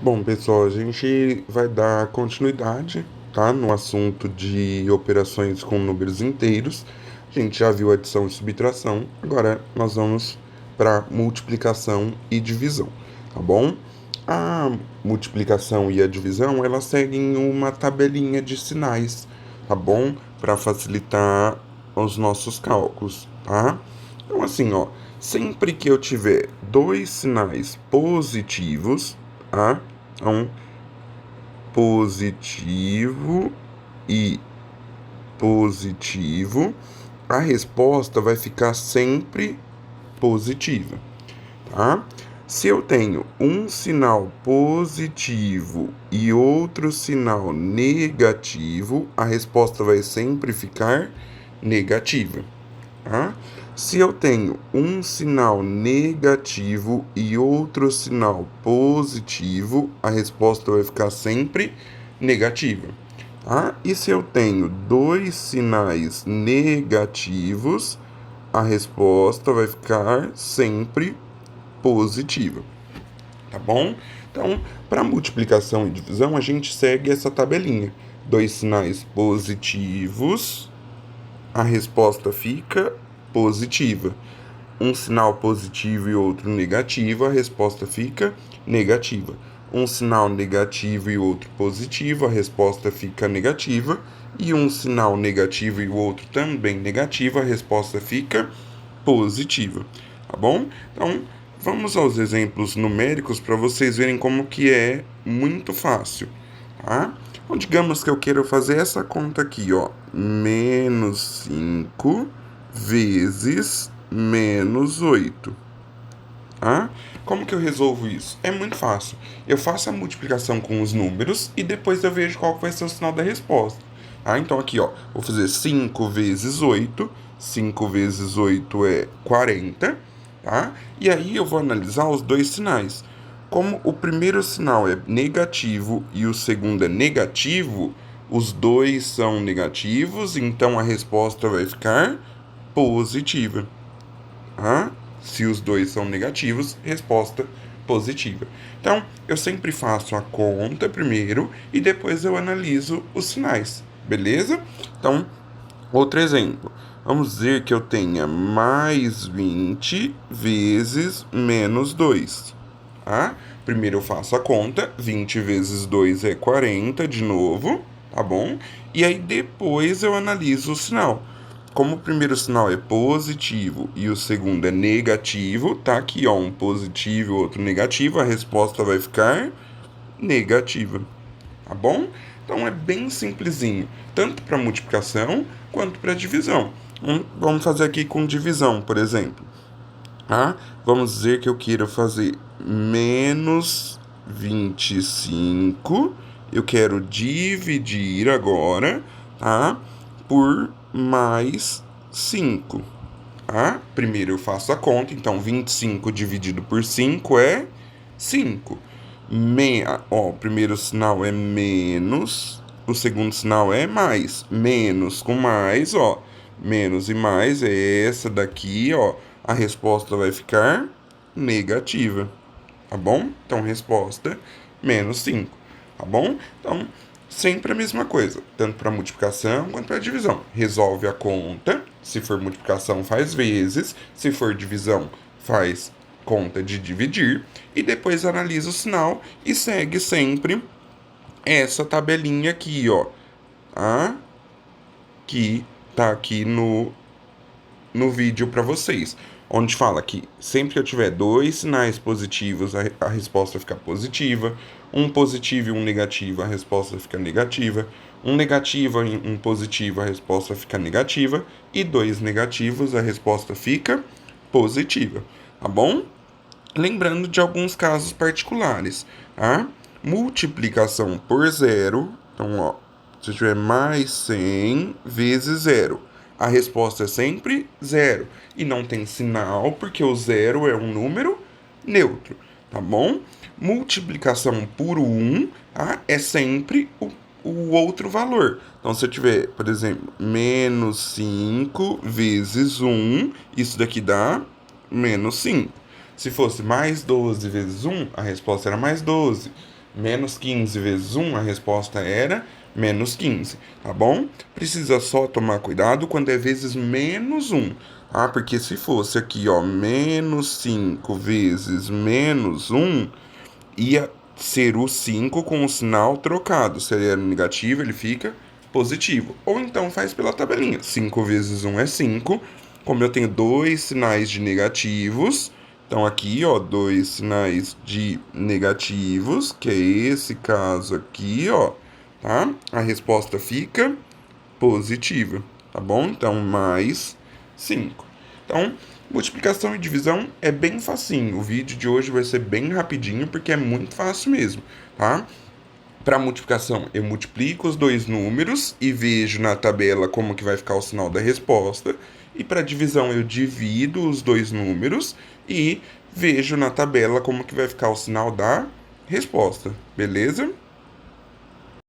Bom, pessoal, a gente vai dar continuidade, tá, no assunto de operações com números inteiros. A gente já viu adição e subtração, agora nós vamos para multiplicação e divisão, tá bom? A multiplicação e a divisão, elas seguem uma tabelinha de sinais, tá bom? Para facilitar os nossos cálculos, tá? Então, assim, ó, sempre que eu tiver dois sinais positivos, tá? Então, positivo e positivo, a resposta vai ficar sempre positiva, tá? Se eu tenho um sinal positivo e outro sinal negativo, a resposta vai sempre ficar negativa, tá? Se eu tenho um sinal negativo e outro sinal positivo, a resposta vai ficar sempre negativa, tá? E se eu tenho dois sinais negativos, a resposta vai ficar sempre positiva, tá bom? Então, para multiplicação e divisão, a gente segue essa tabelinha. Dois sinais positivos, a resposta fica positiva. Um sinal positivo e outro negativo, a resposta fica negativa. Um sinal negativo e outro positivo, a resposta fica negativa. E um sinal negativo e o outro também negativo, a resposta fica positiva. Tá bom? Então, vamos aos exemplos numéricos para vocês verem como que é muito fácil, tá? Então, digamos que eu quero fazer essa conta aqui, ó. Menos 5 vezes menos 8. Tá? Como que eu resolvo isso? É muito fácil. Eu faço a multiplicação com os números e depois eu vejo qual vai ser o sinal da resposta. Tá? Então aqui, ó, vou fazer 5 vezes 8. 5 vezes 8 é 40. Tá? E aí eu vou analisar os dois sinais. Como o primeiro sinal é negativo e o segundo é negativo, os dois são negativos, então a resposta vai ficar positiva. Tá? Se os dois são negativos, resposta positiva. Então, eu sempre faço a conta primeiro e depois eu analiso os sinais, beleza? Então, outro exemplo. Vamos dizer que eu tenha mais 20 vezes menos 2. Tá? Primeiro eu faço a conta, 20 vezes 2 é 40 de novo, tá bom? E aí depois eu analiso o sinal. Como o primeiro sinal é positivo e o segundo é negativo, tá aqui ó, um positivo e outro negativo, a resposta vai ficar negativa, tá bom? Então é bem simplesinho, tanto para multiplicação quanto para divisão. Vamos fazer aqui com divisão, por exemplo. Tá? Vamos dizer que eu queira fazer menos 25. Eu quero dividir agora, tá? Por mais 5. Tá? Primeiro eu faço a conta, então 25 dividido por 5 é 5. O primeiro sinal é menos, o segundo sinal é mais. Menos com mais, ó. Menos e mais é essa daqui, ó. A resposta vai ficar negativa, tá bom? Então, resposta menos 5, tá bom? Então, sempre a mesma coisa, tanto para multiplicação quanto para divisão. Resolve a conta, se for multiplicação faz vezes, se for divisão faz conta de dividir, e depois analisa o sinal e segue sempre essa tabelinha aqui, ó, tá? Que tá aqui no vídeo para vocês, onde fala que sempre que eu tiver dois sinais positivos, a resposta fica positiva, um positivo e um negativo, a resposta fica negativa, um negativo e um positivo, a resposta fica negativa, e dois negativos, a resposta fica positiva, tá bom? Lembrando de alguns casos particulares, tá? Multiplicação por zero, então, ó, se eu tiver mais 100 vezes zero, a resposta é sempre zero. E não tem sinal, porque o zero é um número neutro, tá bom? Multiplicação por 1, tá? É sempre o outro valor. Então, se eu tiver, por exemplo, menos 5 vezes 1, isso daqui dá menos 5. Se fosse mais 12 vezes 1, a resposta era mais 12. Menos 15 vezes 1, a resposta era menos 15, tá bom? Precisa só tomar cuidado quando é vezes menos 1. Ah, porque se fosse aqui, ó, menos 5 vezes menos 1, ia ser o 5 com o sinal trocado. Se ele era negativo, ele fica positivo. Ou então faz pela tabelinha. 5 vezes 1 é 5. Como eu tenho dois sinais de negativos, então aqui, ó, dois sinais de negativos, que é esse caso aqui, ó, tá? A resposta fica positiva, tá bom? Então, mais 5. Então, multiplicação e divisão é bem facinho. O vídeo de hoje vai ser bem rapidinho, porque é muito fácil mesmo, tá? Para multiplicação, eu multiplico os dois números e vejo na tabela como que vai ficar o sinal da resposta. E para divisão, eu divido os dois números e vejo na tabela como que vai ficar o sinal da resposta, beleza?